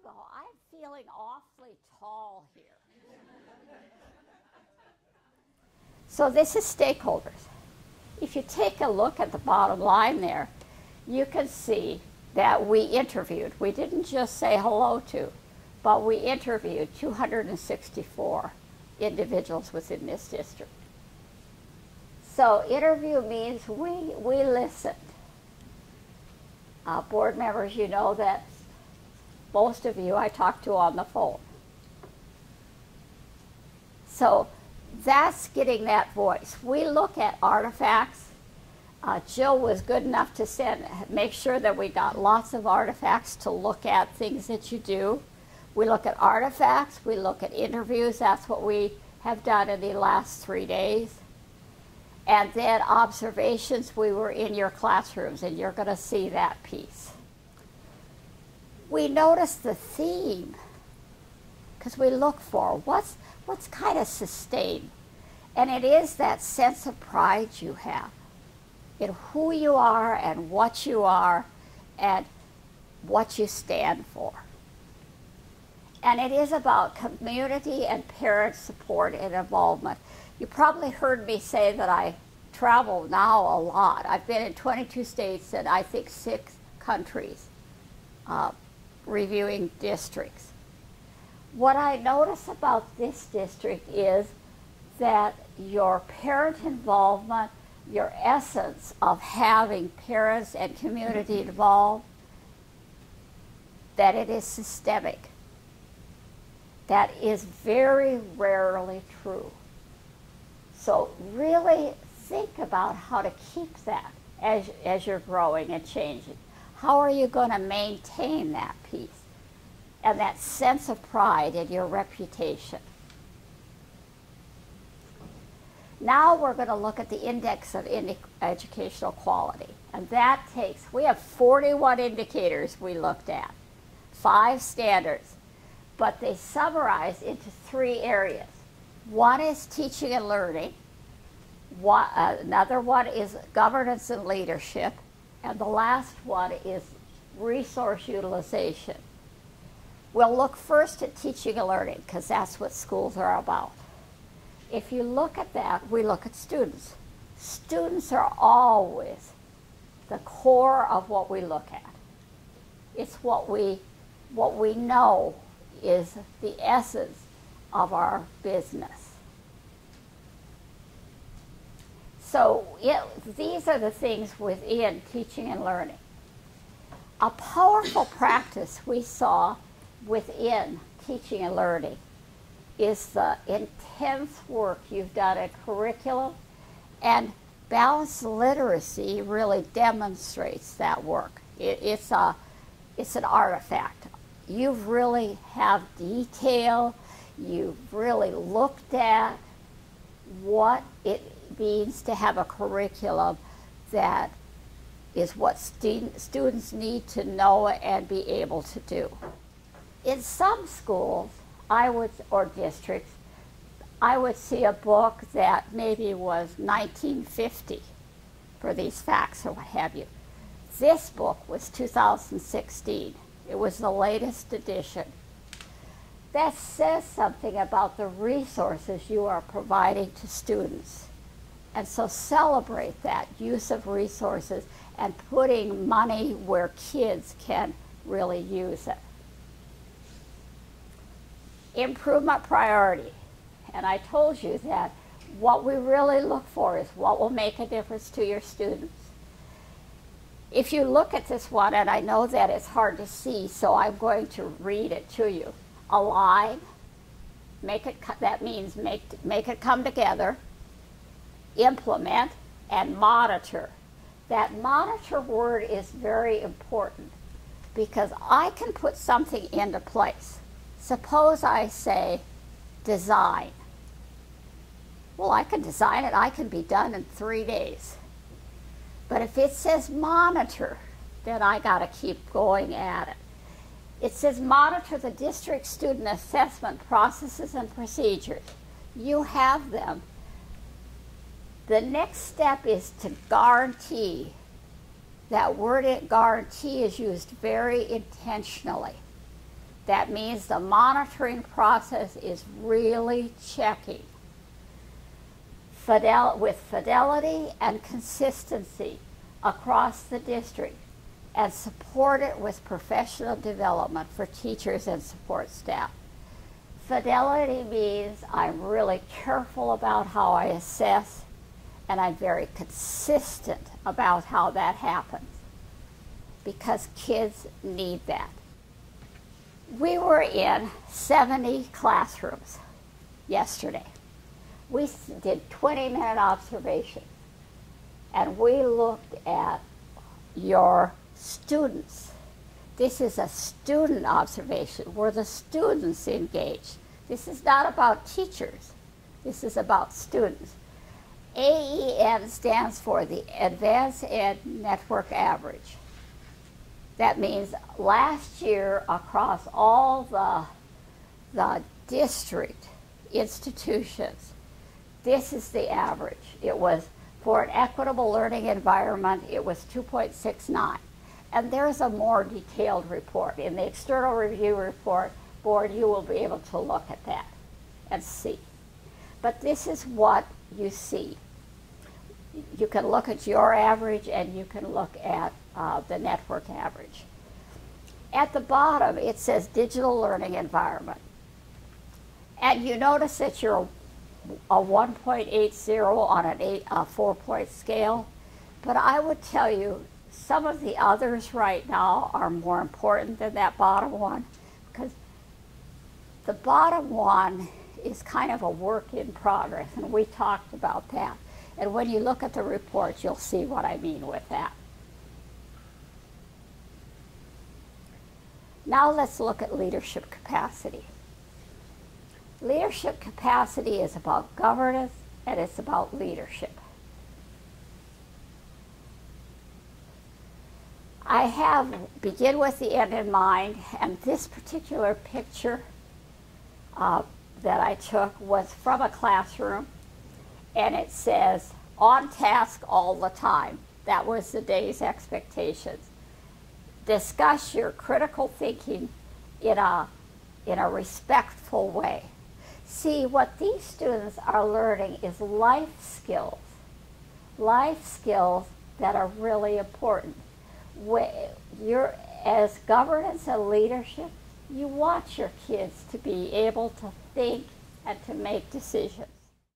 go. I'm feeling awfully tall here. So this is stakeholders. If you take a look at the bottom line there, you can see that we interviewed. We didn't just say hello to, but we interviewed 264 individuals within this district. So interview means we listened. Board members, you know that most of you I talk to on the phone. So that's getting that voice. We look at artifacts. Jill was good enough to make sure that we got lots of artifacts to look at things that you do. We look at artifacts, we look at interviews. That's what we have done in the last 3 days. And then observations, we were in your classrooms, and you're going to see that piece. We notice the theme, because we look for what's kind of sustained. And it is that sense of pride you have in who you are and what you stand for. And it is about community and parent support and involvement. You probably heard me say that I travel now a lot. I've been in 22 states and I think 6 countries reviewing districts. What I notice about this district is that your parent involvement, your essence of having parents and community involved, that it is systemic. That is very rarely true. So really think about how to keep that as you're growing and changing. How are you going to maintain that piece and that sense of pride in your reputation? Now we're going to look at the index of educational quality. And that we have 41 indicators we looked at, 5 standards, but they summarize into 3 areas. One is teaching and learning. Another one is governance and leadership. And the last one is resource utilization. We'll look first at teaching and learning, because that's what schools are about. If you look at that, we look at students. Students are always the core of what we look at. It's what we know is the essence of our business. So these are the things within teaching and learning. A powerful practice we saw within teaching and learning is the intense work you've done at curriculum, and balanced literacy really demonstrates that work. It's an artifact. You really have detail. You've really looked at what it means to have a curriculum that is what students need to know and be able to do. In some schools, or districts, I would see a book that maybe was 1950 for these facts or what have you. This book was 2016. It was the latest edition. That says something about the resources you are providing to students. And so celebrate that use of resources and putting money where kids can really use it. Improvement priority. And I told you that what we really look for is what will make a difference to your students. If you look at this one, and I know that it's hard to see, so I'm going to read it to you. Align, that means make it come together. Implement, and monitor. That monitor word is very important because I can put something into place. Suppose I say design. Well, I can design it. I can be done in 3 days. But if it says monitor, then I got to keep going at it. It says monitor the district student assessment processes and procedures. You have them. The next step is to guarantee. That word guarantee is used very intentionally. That means the monitoring process is really checking with fidelity and consistency across the district, and support it with professional development for teachers and support staff. Fidelity means I'm really careful about how I assess, and I'm very consistent about how that happens, because kids need that. We were in 70 classrooms yesterday. We did 20-minute observation, and we looked at your students. This is a student observation where the students engage. This is not about teachers. This is about students. AEN stands for the AdvancED Network Average. That means last year across all the district institutions, this is the average. It was, for an equitable learning environment, it was 2.69. And there's a more detailed report. In the external review report board, you will be able to look at that and see. But this is what you see. You can look at your average, and you can look at the network average. At the bottom, it says digital learning environment. And you notice that you're a 1.80 on a 4-point scale. But I would tell you, some of the others right now are more important than that bottom one, because the bottom one is kind of a work in progress, and we talked about that. And when you look at the report, you'll see what I mean with that. Now let's look at leadership capacity. Leadership capacity is about governance, and it's about leadership. I have begin with the end in mind, and this particular picture that I took was from a classroom, and it says, on task all the time. That was the day's expectations. Discuss your critical thinking in a respectful way. See, what these students are learning is life skills that are really important. As governance and leadership, you want your kids to be able to think and to make decisions.